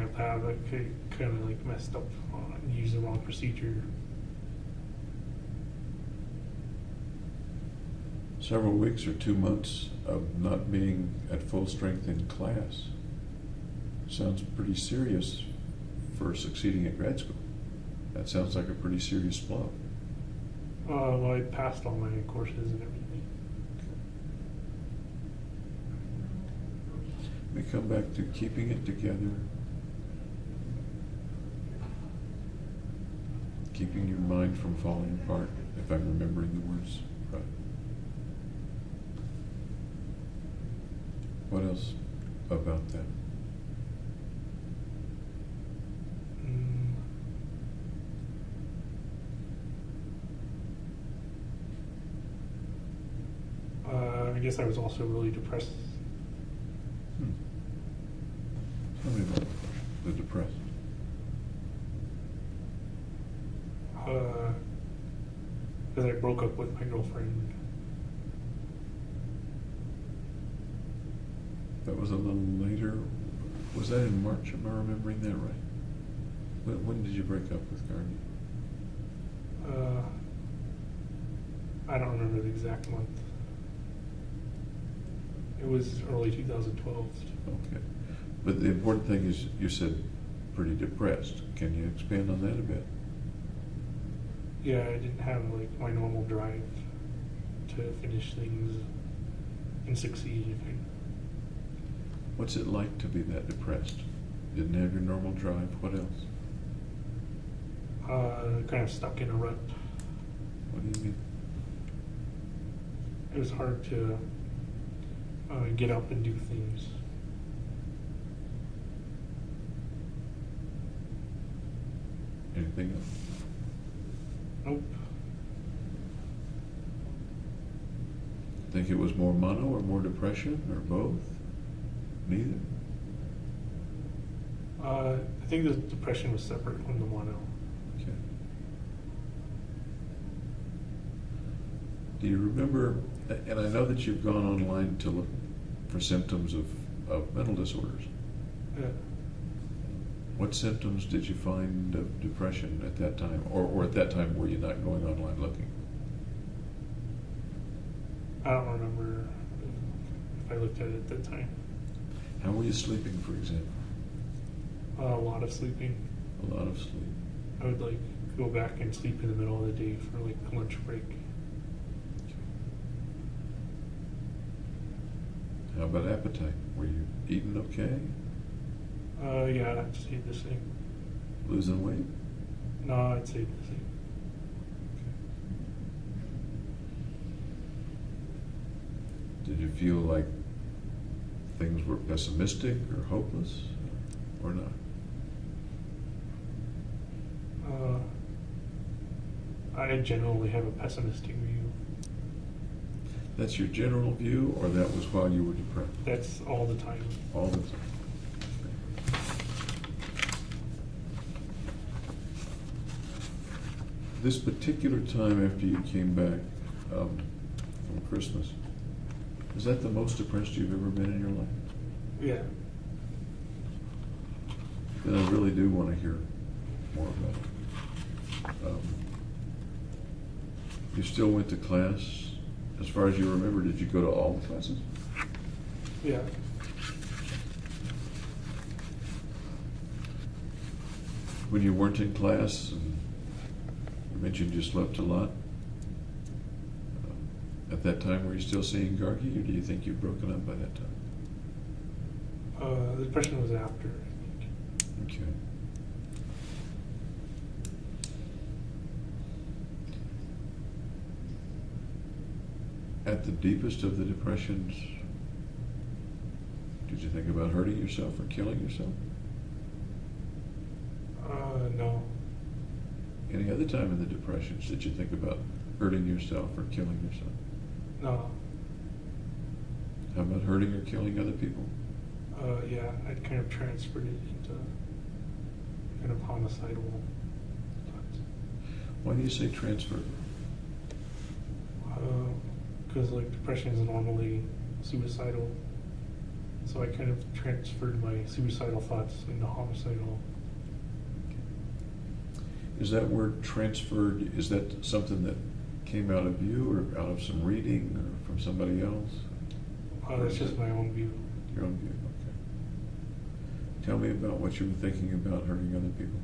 my lab, I kind of like messed up and used the wrong procedure. Several weeks or 2 months of not being at full strength in class sounds pretty serious for succeeding at grad school. That sounds like a pretty serious blow. Well, I passed all my courses and everything. We come back to keeping it together, keeping your mind from falling apart, if I'm remembering the words right. What else about that? I guess I was also really depressed. Tell me about the depressed. Because I broke up with my girlfriend. That was a little later. Was that in March? Am I remembering that right? When did you break up with Gargi? I don't remember the exact month. It was early 2012. Okay. But the important thing is you said pretty depressed. Can you expand on that a bit? Yeah, I didn't have like my normal drive to finish things and succeed. What's it like to be that depressed? Didn't have your normal drive. What else? Kind of stuck in a rut. What do you mean? It was hard to get up and do things. Anything else? Nope. Think it was more mono or more depression or both? Neither? I think the depression was separate from the mono. Okay. Do you remember, and I know that you've gone online to look for symptoms of mental disorders. Yeah. What symptoms did you find of depression at that time? Or at that time were you not going online looking? I don't remember if I looked at it at that time. How were you sleeping, for example? A lot of sleeping. A lot of sleep. I would like go back and sleep in the middle of the day for like a lunch break. How about appetite? Were you eating okay? Yeah, I'd say the same. Losing weight? No, I'd say the same. Did you feel like things were pessimistic or hopeless or not? I generally have a pessimistic view. That's your general view, or that was while you were depressed? That's all the time. All the time. This particular time after you came back from Christmas, is that the most depressed you've ever been in your life? Yeah. Then I really do want to hear more about it. You still went to class? As far as you remember, did you go to all the classes? Yeah. When you weren't in class, and you mentioned you slept a lot, at that time were you still seeing Gargi, or do you think you'd broken up by that time? The depression was after, I think. Okay. At the deepest of the depressions, did you think about hurting yourself or killing yourself? No. Any other time in the depressions did you think about hurting yourself or killing yourself? No. How about hurting or killing other people? Yeah, I'd kind of transferred it into kind of homicidal thoughts. Why do you say transfer? Because like depression is normally suicidal. So I kind of transferred my suicidal thoughts into homicidal. Is that word transferred, is that something that came out of you or out of some reading or from somebody else? That's just my own view. Your own view, okay. Tell me about what you were thinking about hurting other people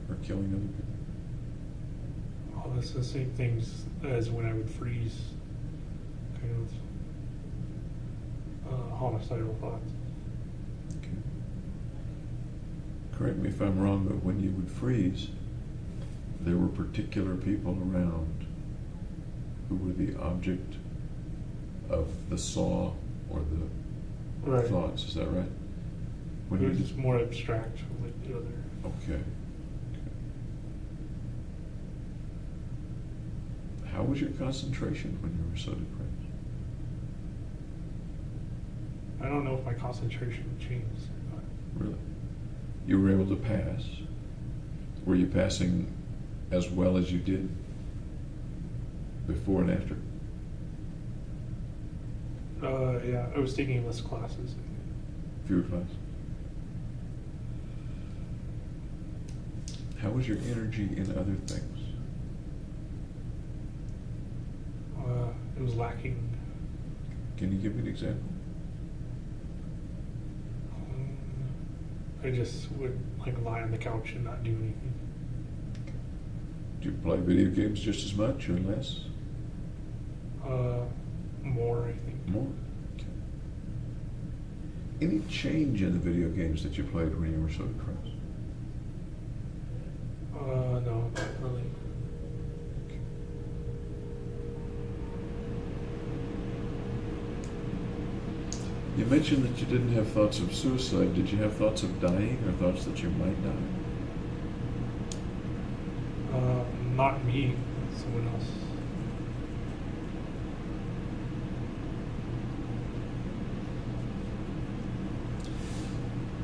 or killing other people. Oh, that's the same things as when I would freeze, kind of homicidal thoughts. Okay. Correct me if I'm wrong, but when you would freeze, there were particular people around who were the object of the saw or the thoughts. Is that right? When it was just more abstract, like the other. Okay. How was your concentration when you were so depressed? I don't know if my concentration changed. Really? You were able to pass. Were you passing as well as you did before and after? Yeah, I was taking less classes. Fewer classes. How was your energy in other things? It was lacking. Can you give me an example? I just would like lie on the couch and not do anything. Do you play video games just as much or less? More, I think. More? Okay. Any change in the video games that you played when you were so depressed? No, not really. Okay. You mentioned that you didn't have thoughts of suicide. Did you have thoughts of dying or thoughts that you might die? Not me, someone else.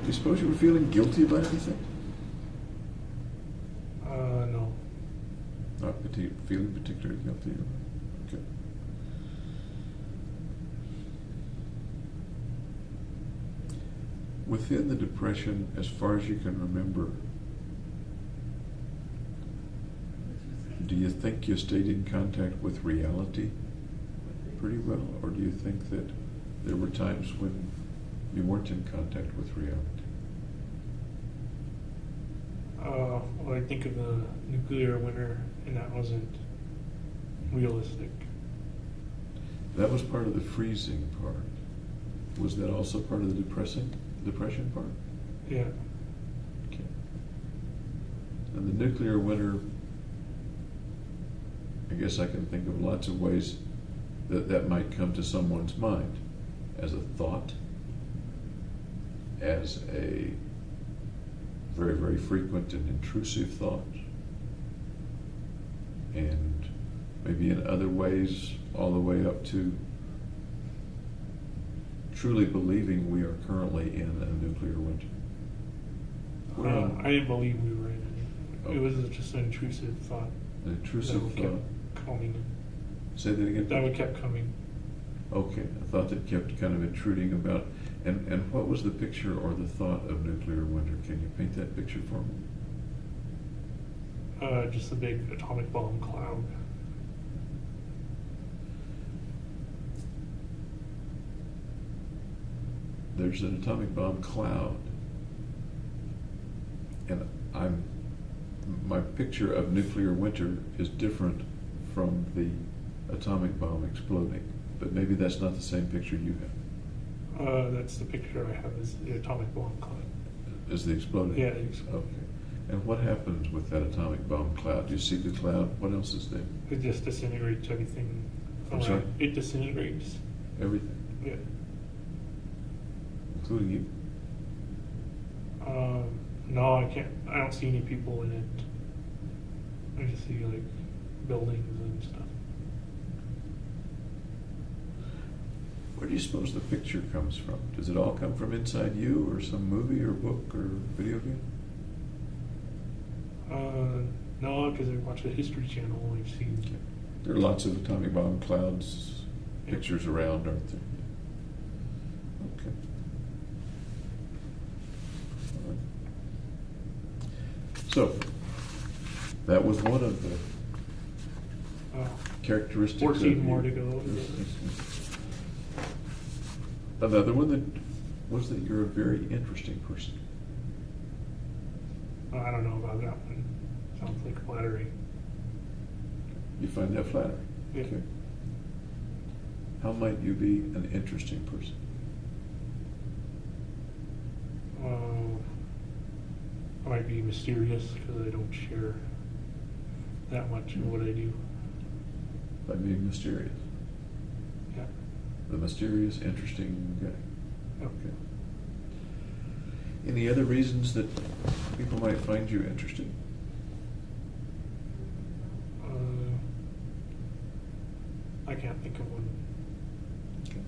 Do you suppose you were feeling guilty about anything? No. Not feeling particularly guilty. Okay. Within the depression, as far as you can remember, do you think you stayed in contact with reality pretty well, or do you think that there were times when you weren't in contact with reality? Well, I think of the nuclear winter, and that wasn't realistic. That was part of the freezing part. Was that also part of the depression part? Yeah. Okay. And the nuclear winter, I guess I can think of lots of ways that that might come to someone's mind. As a thought, as a very, very frequent and intrusive thought, and maybe in other ways all the way up to truly believing we are currently in a nuclear winter. I didn't believe we were in it. It was just an intrusive thought. An intrusive that thought. kept coming. Say that again? That would kept coming. Okay, a thought that kept kind of intruding about. And what was the picture or the thought of nuclear winter? Can you paint that picture for me? Just a big atomic bomb cloud. There's an atomic bomb cloud, and my picture of nuclear winter is different from the atomic bomb exploding, but maybe that's not the same picture you have. That's the picture I have, is the atomic bomb cloud. Is the exploding? Yeah, the exploding. Okay. And what happens with that atomic bomb cloud? Do you see the cloud? What else is there? It just disintegrates everything. I'm sorry? It disintegrates. Everything, Yeah. including you. No, I can't. I don't see any people in it. I just see like buildings and stuff. Where do you suppose the picture comes from? Does it all come from inside you, or some movie or book or video game? No, because I watch the History Channel. I've seen. Okay. There are lots of atomic bomb clouds pictures around, aren't there? Okay. So, that was one of the Uh, characteristics. 14 of more you. to go. Another one that was that you're a very interesting person. I don't know about that one. Sounds like flattery. You find that flattering? Yeah. Okay. How might you be an interesting person? I might be mysterious because I don't share that much of what I do. By being mysterious. Yeah. The mysterious, interesting guy. Okay. Any other reasons that people might find you interesting? I can't think of one. Okay.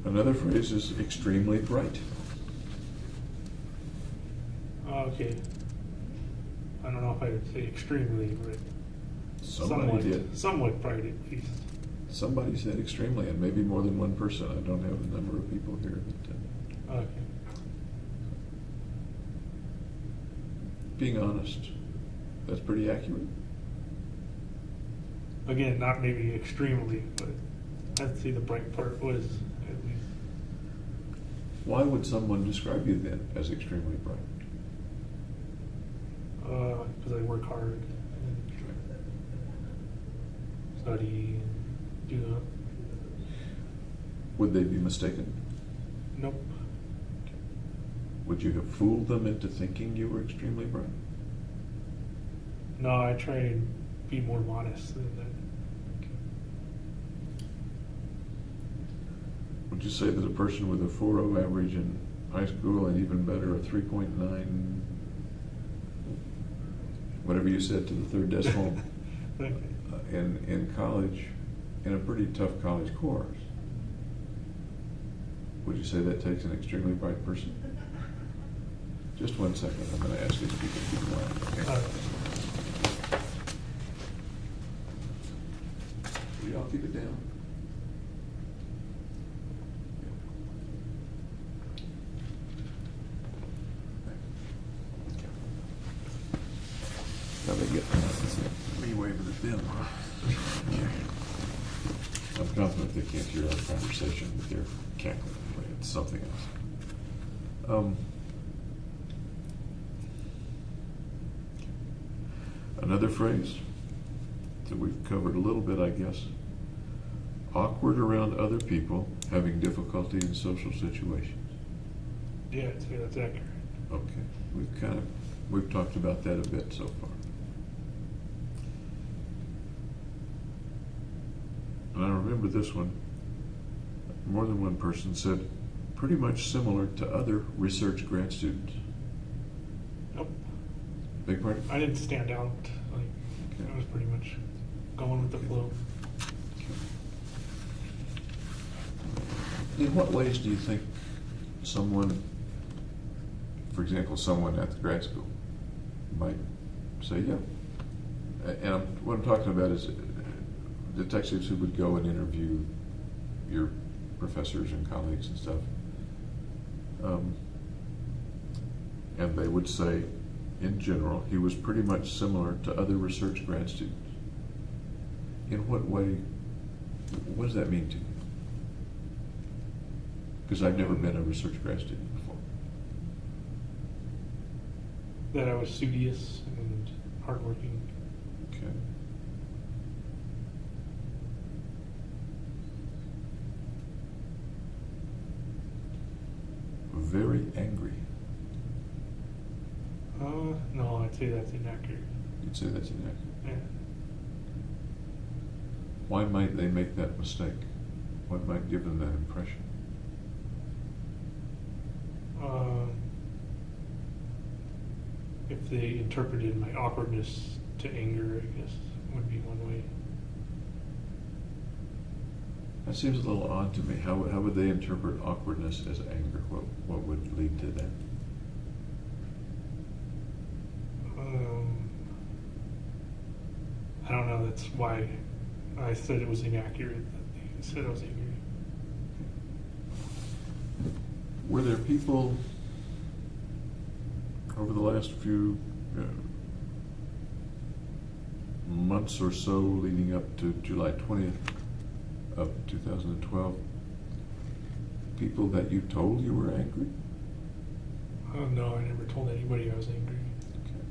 Another phrase is extremely bright. Okay. I don't know if I would say extremely, but Somebody did. Somewhat bright at least. Somebody said extremely, and maybe more than one person. I don't have the number of people here. But, Okay. being honest, that's pretty accurate. Again, not maybe extremely, but I'd say the bright part was at least. Why would someone describe you then as extremely bright? Because I work hard and study and do that. Would they be mistaken? Nope. Would you have fooled them into thinking you were extremely bright? No, I try and be more modest than that. Would you say that a person with a 4.0 average in high school and even better a 3.9, whatever you said to the third decimal, Okay. in college, in a pretty tough college course, would you say that takes an extremely bright person? Just 1 second. I'm going to ask these people to keep quiet. Okay? Will y'all keep it down? Now they get leeway with it then. I'm confident they can't hear our conversation, but they're cackling. It's something else. Another phrase that we've covered a little bit, I guess. Awkward around other people, having difficulty in social situations. Yeah, I'd say that's accurate. Okay, we've talked about that a bit so far. And I remember this one. More than one person said, pretty much similar to other research grad students. Nope. Big part? I didn't stand out. Like, Okay. I was pretty much going with the flow. In what ways do you think someone, for example, someone at the grad school might say, yeah? And what I'm talking about is detectives who would go and interview your professors and colleagues and stuff. And they would say, in general, he was pretty much similar to other research grad students. In what way, what does that mean to you? Because I've never been a research grad student before. That I was studious and hardworking. Okay. Very angry. No, I'd say that's inaccurate. You'd say that's inaccurate. Yeah. Why might they make that mistake? What might give them that impression? If they interpreted my awkwardness to anger, I guess would be one way. That seems a little odd to me. How would they interpret awkwardness as anger? What would lead to that? I don't know. That's why I said it was inaccurate. That they said I was angry. Were there people over the last few months or so leading up to July 20th of 2012, people that you told you were angry? Oh, no, I never told anybody I was angry. Okay.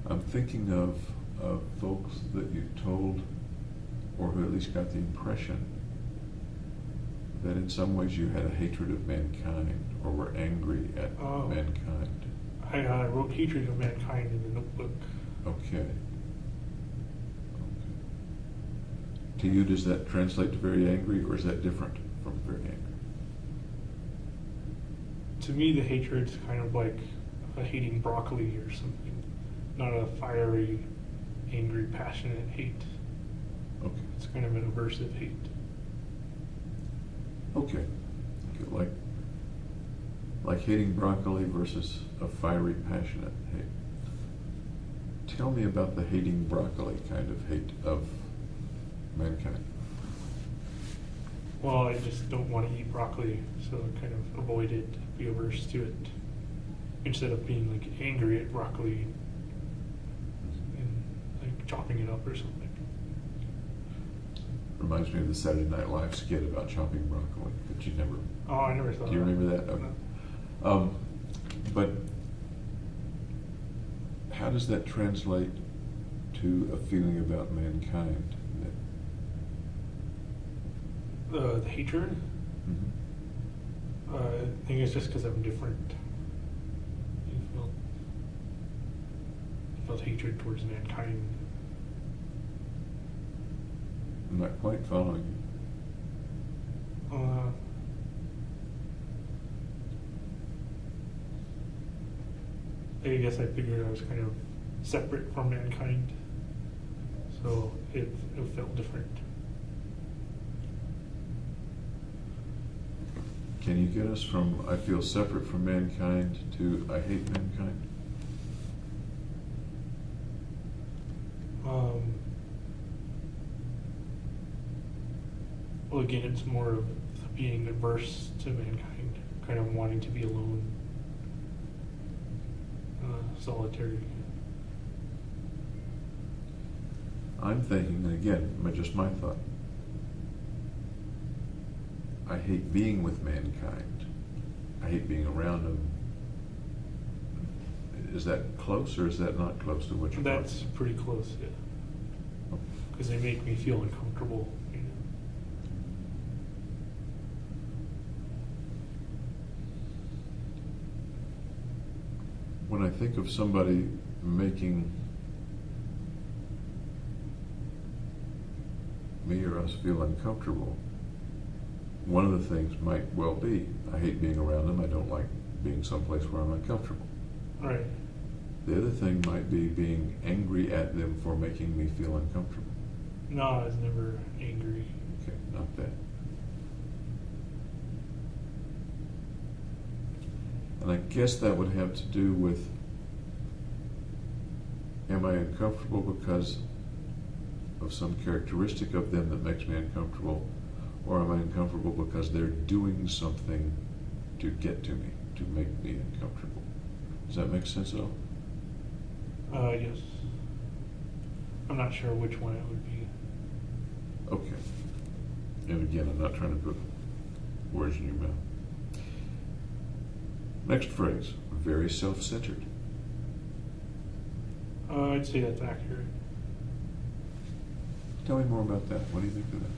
I'm thinking of folks that you told, or who at least got the impression that in some ways you had a hatred of mankind, or were angry at mankind. I wrote hatred of mankind in the notebook. Okay. To you, does that translate to very angry, or is that different from very angry? To me, the hatred's kind of like hating broccoli or something, not a fiery, angry, passionate hate. Okay. It's kind of an aversive hate. Okay. Like hating broccoli versus a fiery, passionate hate. Tell me about the hating broccoli kind of hate of mankind. Well, I just don't want to eat broccoli, so I kind of avoid it, be averse to it, instead of being like angry at broccoli and like chopping it up or something. Reminds me of the Saturday Night Live skit about chopping broccoli, but you never. Oh, I never thought. Do you remember that? Okay. No. But how does that translate to a feeling about mankind? The hatred? Mm-hmm. I think it's just because I'm different. I felt hatred towards mankind. I'm not quite following you. I guess I figured I was kind of separate from mankind, so it felt different. Can you get us from I feel separate from mankind to I hate mankind? Well, again, it's more of being adverse to mankind, kind of wanting to be alone, solitary. I'm thinking, and again, just my thought, I hate being with mankind. I hate being around them. Is that close, or is that not close to what you're That's pretty close, yeah. Because they make me feel uncomfortable. You know? When I think of somebody making me or us feel uncomfortable, one of the things might well be, I hate being around them, I don't like being someplace where I'm uncomfortable. Right. The other thing might be being angry at them for making me feel uncomfortable. No, I was never angry. Okay, not that. And I guess that would have to do with, am I uncomfortable because of some characteristic of them that makes me uncomfortable, or am I uncomfortable because they're doing something to get to me, to make me uncomfortable? Does that make sense at all? Yes. I'm not sure which one it would be. Okay. And again, I'm not trying to put words in your mouth. Next phrase, very self-centered. I'd say that's accurate. Tell me more about that. What do you think of that?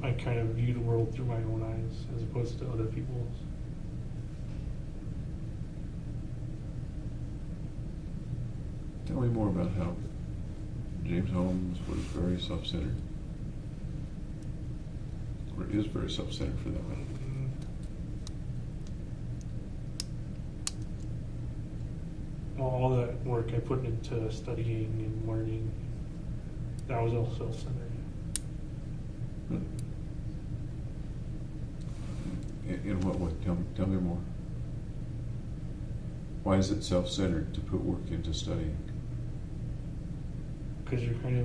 I kind of view the world through my own eyes as opposed to other people's. Tell me more about how James Holmes was very self-centered. Or is very self-centered for that matter. Well, all that work I put into studying and learning, that was all self-centered. In what way? Tell me more. Why is it self-centered to put work into studying? Because you're kind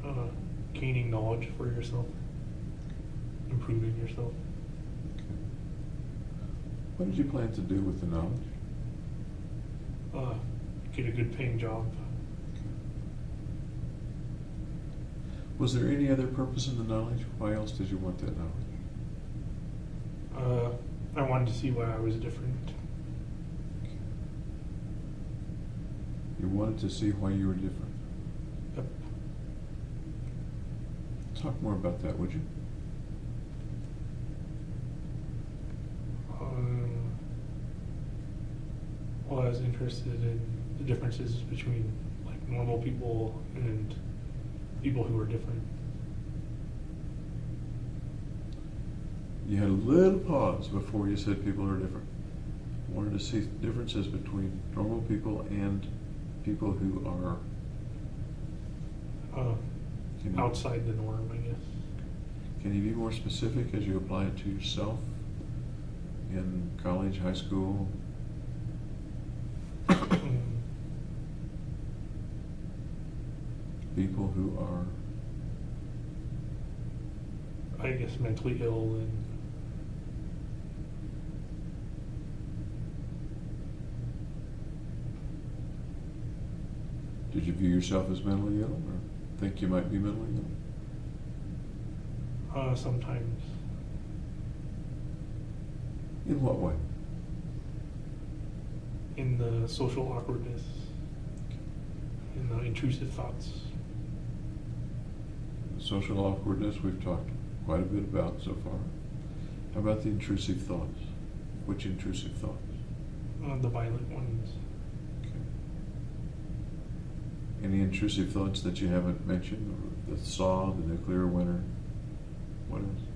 of gaining knowledge for yourself, improving yourself. Okay. What did you plan to do with the knowledge? Get a good paying job. Was there any other purpose in the knowledge? Why else did you want that knowledge? I wanted to see why I was different. You wanted to see why you were different. Yep. Talk more about that, would you? Well, I was interested in the differences between like normal people and people who are different. You had a little pause before you said people are different. Wanted to see differences between normal people and people who are Outside the norm, I guess. Can you be more specific as you apply it to yourself in college, high school? People who are, I guess, mentally ill and did you view yourself as mentally ill or think you might be mentally ill? Sometimes. In what way? In the social awkwardness, in the intrusive thoughts. Social awkwardness we've talked quite a bit about so far. How about the intrusive thoughts? Which intrusive thoughts? The violent ones. Okay. Any intrusive thoughts that you haven't mentioned? Or the saw, the nuclear winter? What else?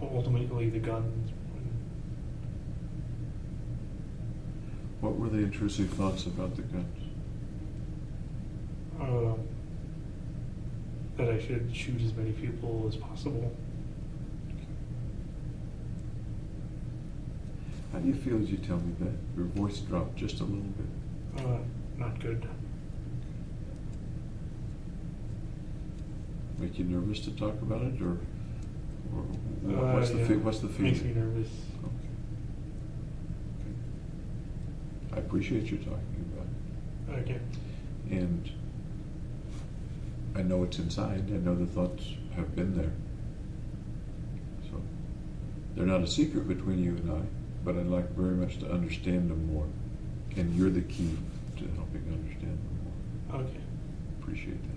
Ultimately, the guns. What were the intrusive thoughts about the guns? That I should shoot as many people as possible. How do you feel as you tell me that? Your voice dropped just a little bit. Not good. Make you nervous to talk about it, or what's the what's the feeling? Makes me nervous. Okay. I appreciate you talking about it. Okay. And I know it's inside. I know the thoughts have been there. So they're not a secret between you and I, but I'd like very much to understand them more. And you're the key to helping understand them more. Okay. Appreciate that.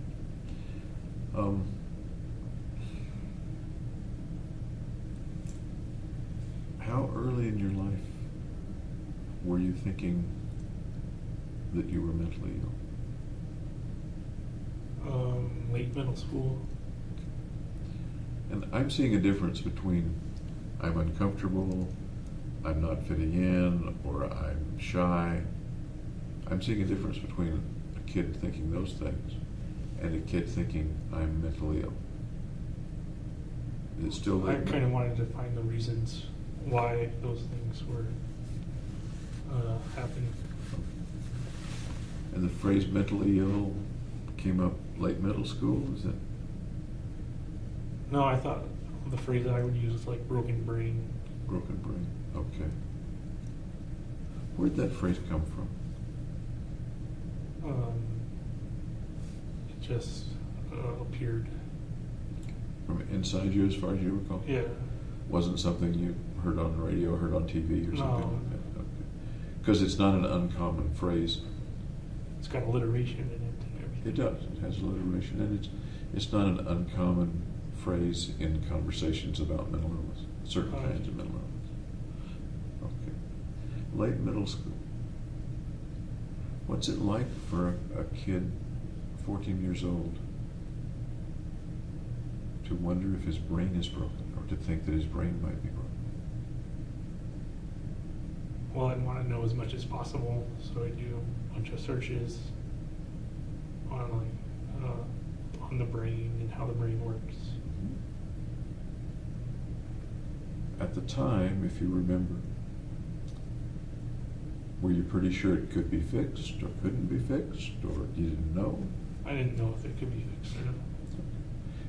How early in your life were you thinking that you were mentally ill? Late middle school. And I'm seeing a difference between I'm uncomfortable, I'm not fitting in, or I'm shy. I'm seeing a difference between a kid thinking those things and a kid thinking I'm mentally ill. Is it still I there? kind of wanted to find the reasons why those things were happening. And the phrase mentally ill came up late middle school, is it? No, I thought the phrase that I would use was like broken brain. Broken brain, okay. Where'd that phrase come from? It just appeared. From inside you as far as you recall? Yeah. Wasn't something you heard on the radio, heard on TV or something No. like that? Okay. Because it's not an uncommon phrase. It's got alliteration in it and everything. It does. It has alliteration, and it's not an uncommon phrase in conversations about mental illness, certain kinds of mental illness. Okay. Late middle school. What's it like for a kid, 14 years old, to wonder if his brain is broken, or to think that his brain might be broken? Well, I want to know as much as possible, so I do a bunch of searches on on the brain and how the brain works. At the time, if you remember, were you pretty sure it could be fixed or couldn't be fixed, or you didn't know? I didn't know if it could be fixed or not.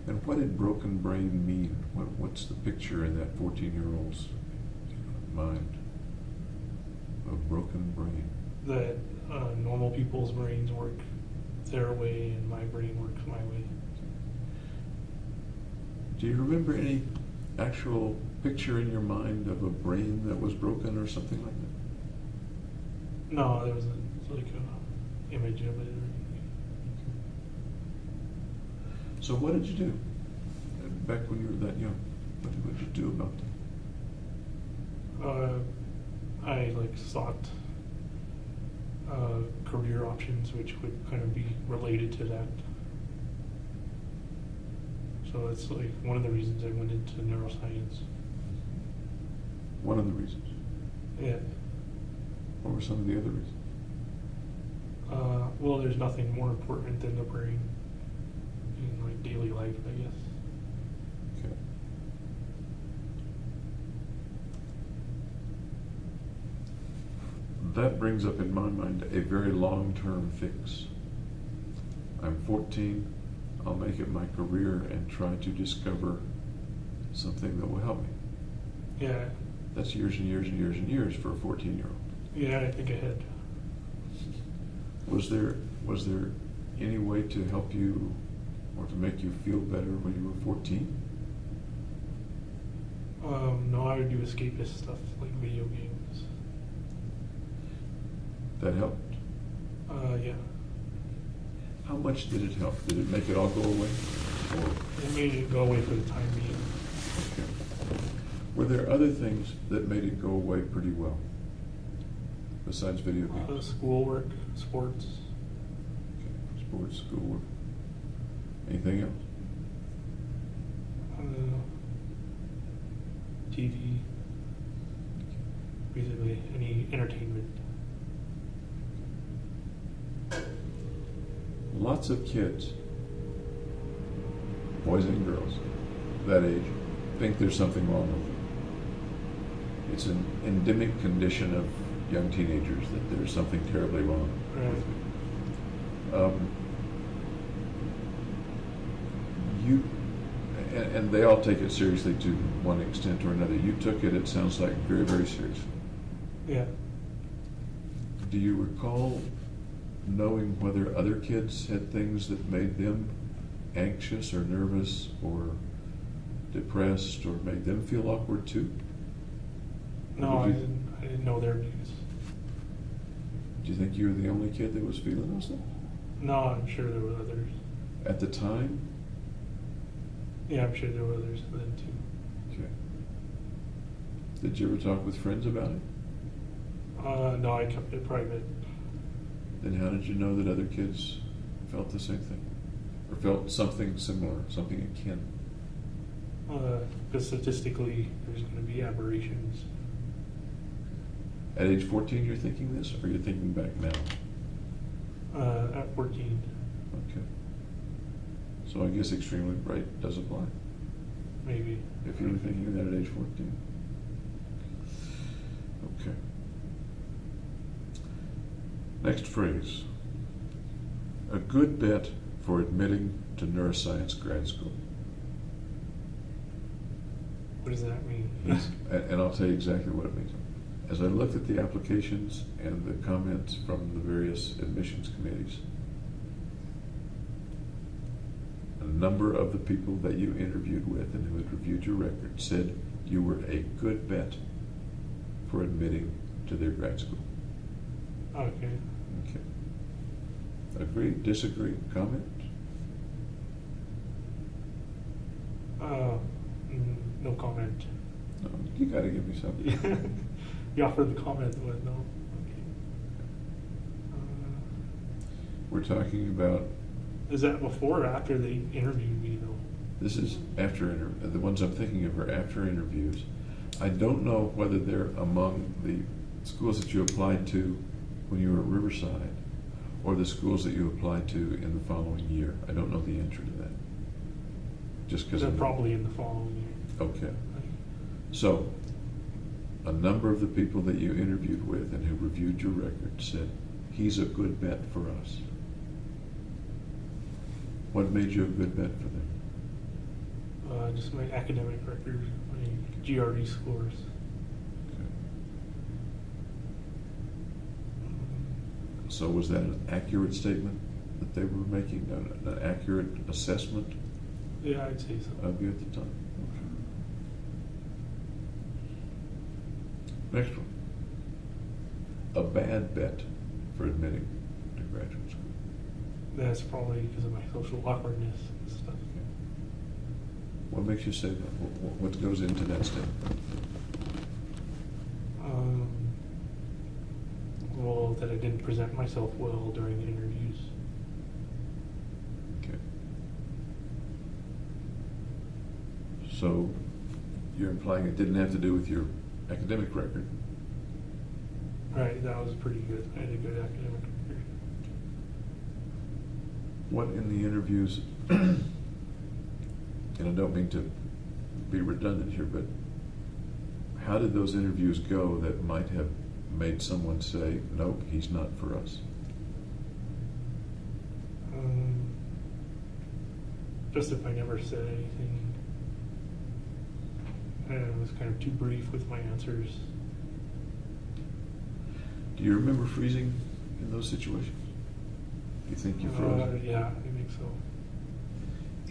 And what did broken brain mean? What's the picture in that 14-year-old's mind of broken brain? That normal people's brains work their way and my brain works my way. Do you remember any actual picture in your mind of a brain that was broken or something like that? No, there wasn't like a image of it or anything. So what did you do back when you were that young? What did you do about that? I like sought career options which would kind of be related to that. So that's like one of the reasons I went into neuroscience. One of the reasons. Yeah. What were some of the other reasons? Well, there's nothing more important than the brain in like daily life, I guess. Okay. That brings up in my mind a very long-term fix. I'm 14, I'll make it my career and try to discover something that will help me. Yeah. That's years and years and years and years for a 14-year-old. Yeah, I think ahead. Was there any way to help you or to make you feel better when you were 14? No, I would do escapist stuff like video games. That helped? Yeah. How much did it help? Did it make it all go away? Or, It made it go away for the time being. okay. Were there other things that made it go away pretty well? Besides video games? Schoolwork, sports. Okay. Sports, schoolwork. Anything else? TV. Basically, any entertainment. Lots of kids, boys and girls, that age, think there's something wrong with them. It's an endemic condition of young teenagers that there's something terribly wrong with them. And they all take it seriously to one extent or another. You took it, it sounds like, very, very seriously. Yeah. Do you recall knowing whether other kids had things that made them anxious or nervous or depressed or made them feel awkward too? No, I didn't know their views. Do you think you were the only kid that was feeling those things? No, I'm sure there were others. At the time? Yeah, I'm sure there were others then too. Okay. Did you ever talk with friends about it? No, I kept it private. Then how did you know that other kids felt the same thing? Or felt something similar, something akin? Because statistically, there's going to be aberrations. At age 14 you're thinking this, or you're thinking back now? At 14. Okay. So I guess extremely bright does apply. Maybe. If you were thinking that at age 14. Okay. Next phrase. A good bet for admitting to neuroscience grad school. What does that mean? And I'll tell you exactly what it means. As I looked at the applications and the comments from the various admissions committees, a number of the people that you interviewed with and who had reviewed your record said you were a good bet for admitting to their grad school. Okay. Okay. Agree, disagree, comment? No comment. No, you got to give me something. You offered the comment, but no. Okay. We're talking about. Is that before or after they interviewed me, though? This is after the ones I'm thinking of are after interviews. I don't know whether they're among the schools that you applied to when you were at Riverside or the schools that you applied to in the following year. I don't know the answer to that. Just because They're probably in the following year. Okay. So, a number of the people that you interviewed with and who reviewed your record said, he's a good bet for us. What made you a good vet for them? Just my academic record, my GRE scores. Okay. So was that an accurate statement that they were making, an accurate assessment Yeah, I'd say so. of you at the time? Okay. Next one. A bad bet for admitting to graduate school. That's probably because of my social awkwardness and stuff. Okay. What makes you say that? What goes into that statement? Well, that I didn't present myself well during the interviews. Okay. So you're implying it didn't have to do with your academic record? Right, that was pretty good. I had a good academic record. What in the interviews, and I don't mean to be redundant here, but how did those interviews go that might have made someone say, nope, he's not for us? Just if I never said anything, I was kind of too brief with my answers. Do you remember freezing in those situations? Do you think you froze? Yeah, I think so.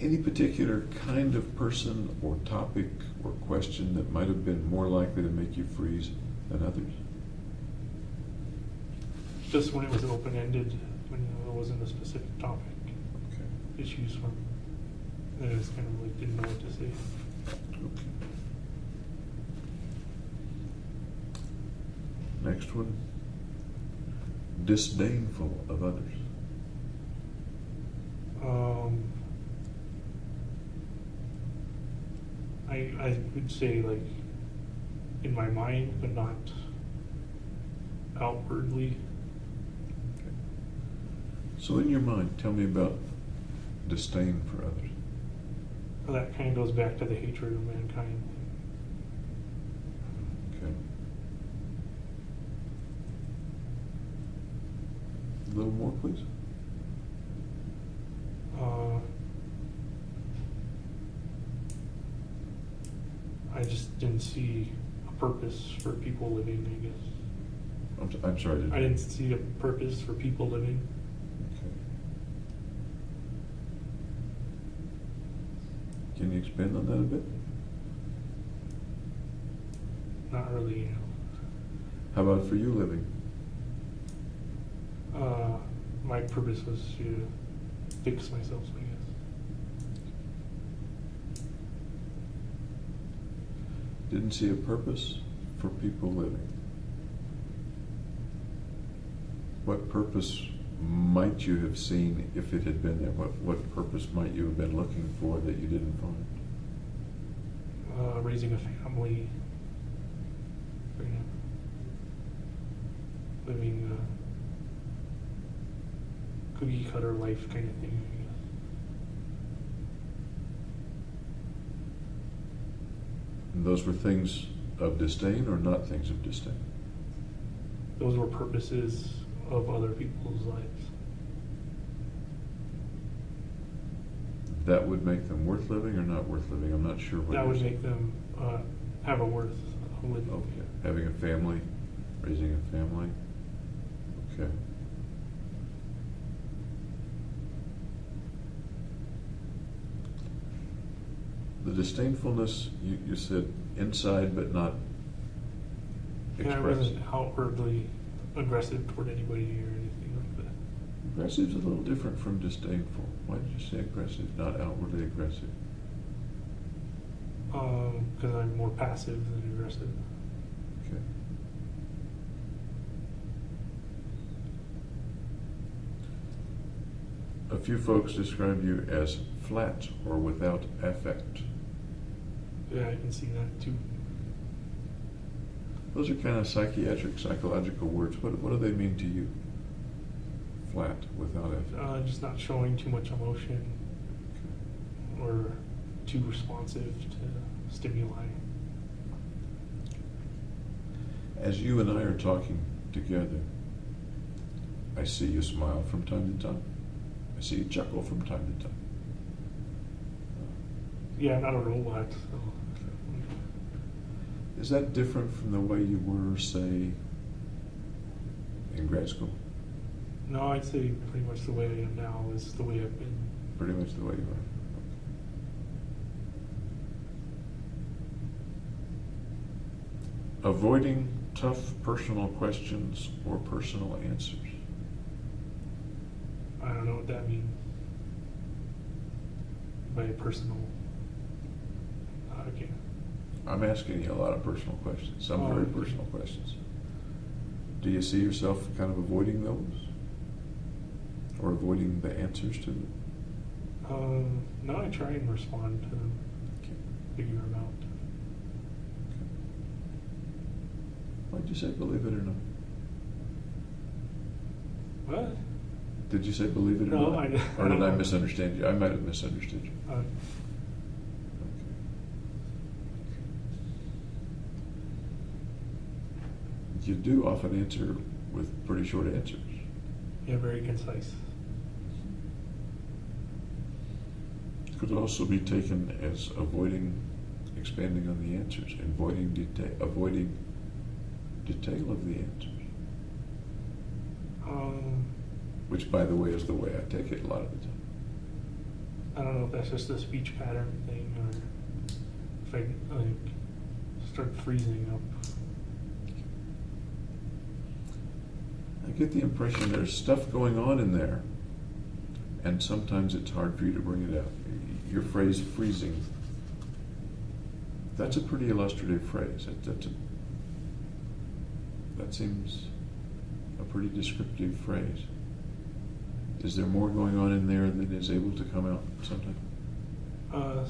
Any particular kind of person or topic or question that might have been more likely to make you freeze than others? Just when it was open-ended, when it wasn't a specific topic. Okay. To choose from. And I just kind of like didn't know what to say. Okay. Next one. Disdainful of others. I would say like in my mind, but not outwardly. Okay. So in your mind, tell me about disdain for others. Well, that kind of goes back to the hatred of mankind. Okay. A little more, please. I just didn't see a purpose for people living, I guess. I'm sorry. I didn't see a purpose for people living. Okay. Can you expand on that a bit? Not really, you How about for you living? know. My purpose was to fix myself, I guess. Didn't see a purpose for people living. What purpose might you have seen if it had been there? What purpose might you have been looking for that you didn't find? Raising a family, you know, living a cookie cutter life kind of thing, I guess. And those were things of disdain or not things of disdain? Those were purposes of other people's lives. That would make them worth living or not worth living? I'm not sure what That you're would saying. make them have a worth of living. Okay. Having a family, raising a family. Okay. The disdainfulness, you said inside but not And I expressed. wasn't outwardly aggressive toward anybody or anything like that. Aggressive is a little different from disdainful. Why did you say aggressive, not outwardly aggressive? Because I'm more passive than aggressive. Okay. A few folks describe you as flat or without affect. Yeah, I can see that too. Those are kind of psychological words. What do they mean to you? Flat, without affect. Just not showing too much emotion or too responsive to stimuli. As you and I are talking together, I see you smile from time to time. I see you chuckle from time to time. Yeah, not a robot. So. Is that different from the way you were, say, in grad school? No, I'd say pretty much the way I am now is the way I've been. Pretty much the way you are. Avoiding tough personal questions or personal answers. I don't know what that means. By personal. Okay. I'm asking you a lot of personal questions, some very personal questions. Do you see yourself kind of avoiding those? Or avoiding the answers to them? No, I try and respond to them, figure them out. Why'd you say believe it or not? What? Did you say believe it or No, not? Or did I misunderstand you? I might have misunderstood you. Okay. You do often answer with pretty short answers. Yeah, very concise. Could also be taken as avoiding expanding on the answers, avoiding detail of the answers. Which, by the way, is the way I take it a lot of the time. I don't know if that's just a speech pattern thing or if I like start freezing up. I get the impression there's stuff going on in there, and sometimes it's hard for you to bring it out. Your phrase freezing, that's a pretty illustrative phrase. That seems a pretty descriptive phrase. Is there more going on in there than is able to come out sometimes?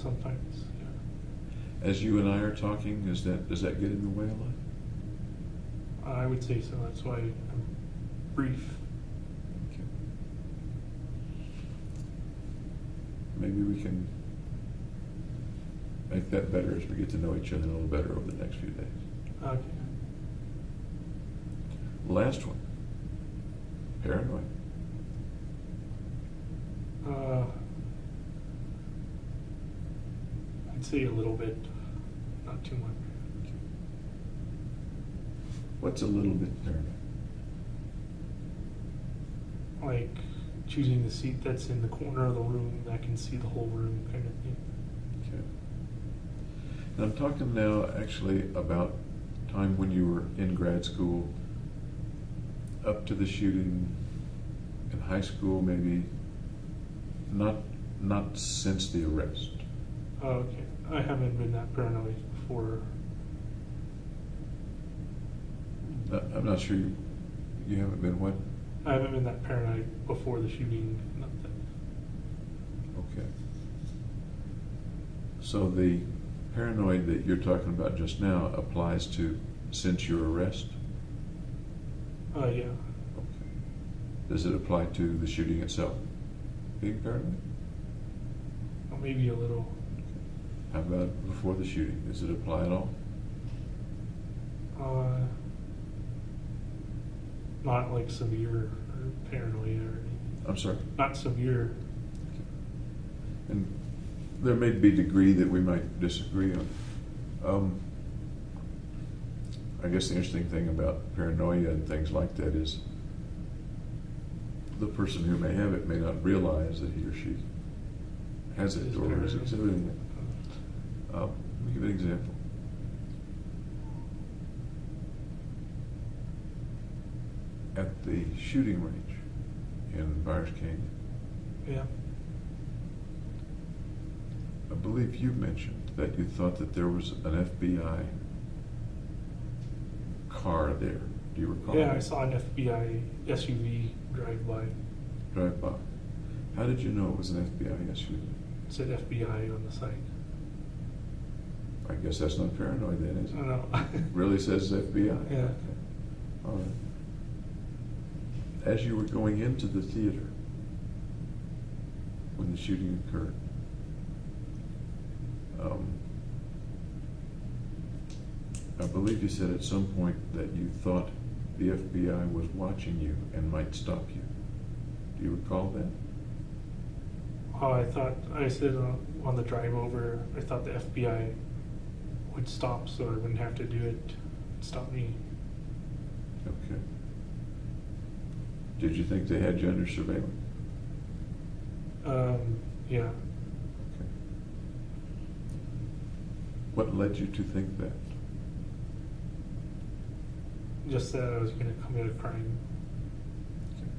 Sometimes, yeah. As you and I are talking, does that get in the way a lot? I would say so. That's why I'm brief. Okay. Maybe we can make that better as we get to know each other a little better over the next few days. Okay. Last one. Paranoid. I'd say a little bit, not too much. What's a little bit paranoid? Like choosing the seat that's in the corner of the room that can see the whole room kind of thing. Okay. And I'm talking now actually about time when you were in grad school, up to the shooting, in high school maybe, not since the arrest. Oh, okay. I haven't been that paranoid before. I'm not sure you haven't been what? I haven't been that paranoid before the shooting. Nothing. Okay. So the paranoid that you're talking about just now applies to since your arrest? Yeah. Okay. Does it apply to the shooting itself? Being paranoid? Well, maybe a little. How about before the shooting? Does it apply at all? Not like severe or paranoia or anything. I'm sorry? Not severe. And there may be a degree that we might disagree on. I guess the interesting thing about paranoia and things like that is the person who may have it may not realize that he or she has it or is exhibiting it. Let me give an example. At the shooting range in Byers Canyon, Yeah. I believe you mentioned that you thought that there was an FBI car there. Do you recall? Yeah, I saw an FBI SUV drive by. Drive by. How did you know it was an FBI SUV? It said FBI on the side. I guess that's not paranoid then, is I it? don't know. It really says FBI? Yeah. Okay. All right. As you were going into the theater when the shooting occurred, I believe you said at some point that you thought the FBI was watching you and might stop you. Do you recall that? Oh, I said on the drive over, I thought the FBI would stop so I wouldn't have to do it. Stop me. Okay. Did you think they had you under surveillance? Yeah. Okay. What led you to think that? Just that I was going to commit a crime. Okay.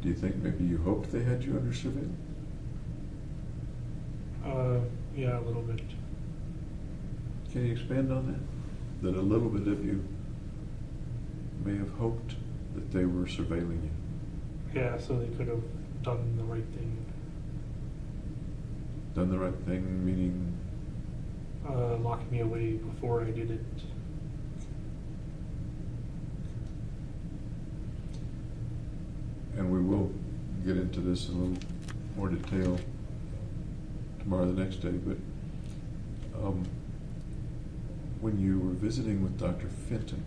Do you think maybe you hoped they had you under surveillance? Yeah, a little bit. Can you expand on that? That a little bit of you may have hoped that they were surveilling you. Yeah, so they could have done the right thing. Done the right thing, meaning? Locked me away before I did it. And we will get into this in a little more detail tomorrow or the next day, but when you were visiting with Dr. Fenton,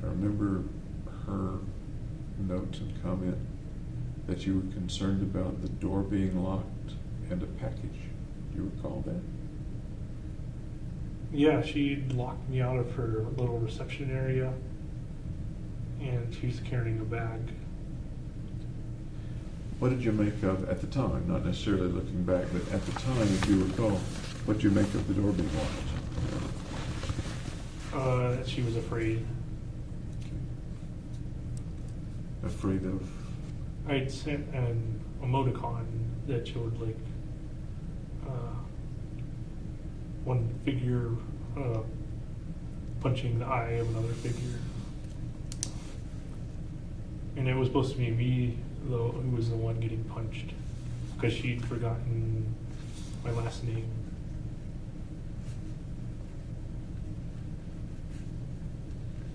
I remember her note and comment that you were concerned about the door being locked and a package. Do you recall that? Yeah, she locked me out of her little reception area, and she's carrying a bag. What did you make of, at the time, not necessarily looking back, but at the time, if you recall, what did you make of the door being locked? She was afraid. Afraid of? I'd sent an emoticon that showed like one figure punching the eye of another figure, and it was supposed to be me though who was the one getting punched because she'd forgotten my last name.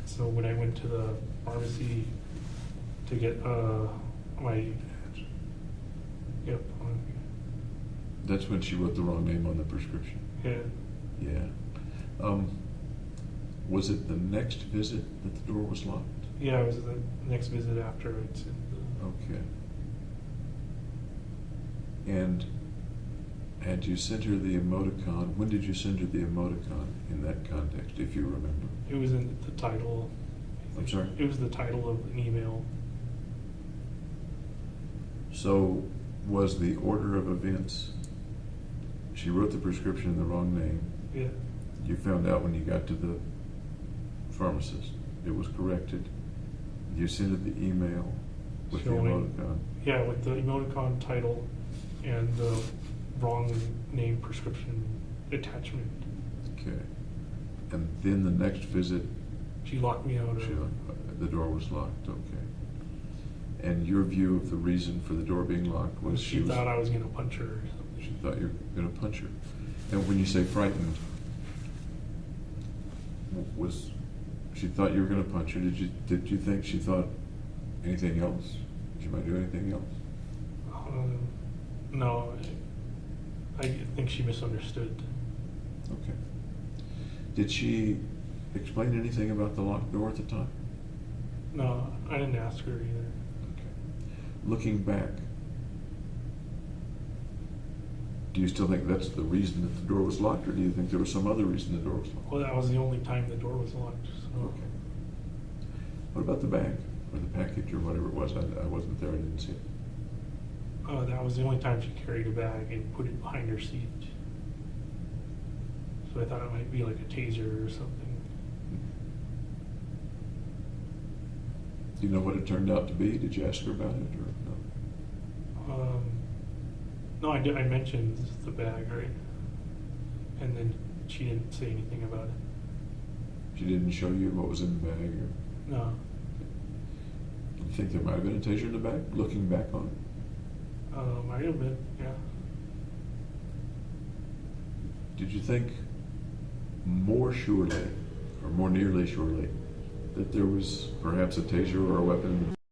So when I went to the pharmacy to get my That's when she wrote the wrong name on the prescription. yeah. Yeah. Was it the next visit that the door was locked? Yeah, it was the next visit after I'd sent the... Okay. And had you sent her the emoticon? When did you send her the emoticon in that context, if you remember? It was in the title. I'm sorry? It was the title of an email. So was the order of events, she wrote the prescription in the wrong name. Yeah. You found out when you got to the pharmacist. It was corrected. You sent her the email with the emoticon. Yeah, with the emoticon title and the wrong name prescription attachment. Okay. And then the next visit, She locked me out. the door was locked. Okay. And your view of the reason for the door being locked was she thought I was going to punch her or something. She thought you were going to punch her. And when you say frightened, was she thought you were going to punch her? Did you think she thought anything else? She might do anything else? No, I think she misunderstood. Okay. Did she explain anything about the locked door at the time? No, I didn't ask her either. Looking back, do you still think that's the reason that the door was locked, or do you think there was some other reason the door was locked? Well, that was the only time the door was locked. So. Okay. What about the bag, or the package, or whatever it was? I wasn't there, I didn't see it. That was the only time she carried a bag and put it behind her seat. So I thought it might be like a taser or something. Do you know what it turned out to be? Did you ask her about it, or no? No, I did. I mentioned the bag, right? And then she didn't say anything about it. She didn't show you what was in the bag, or? No. Do you think there might have been a taser in the bag, looking back on it? Might have been, yeah. Did you think more surely, or more nearly surely, that there was perhaps a taser or a weapon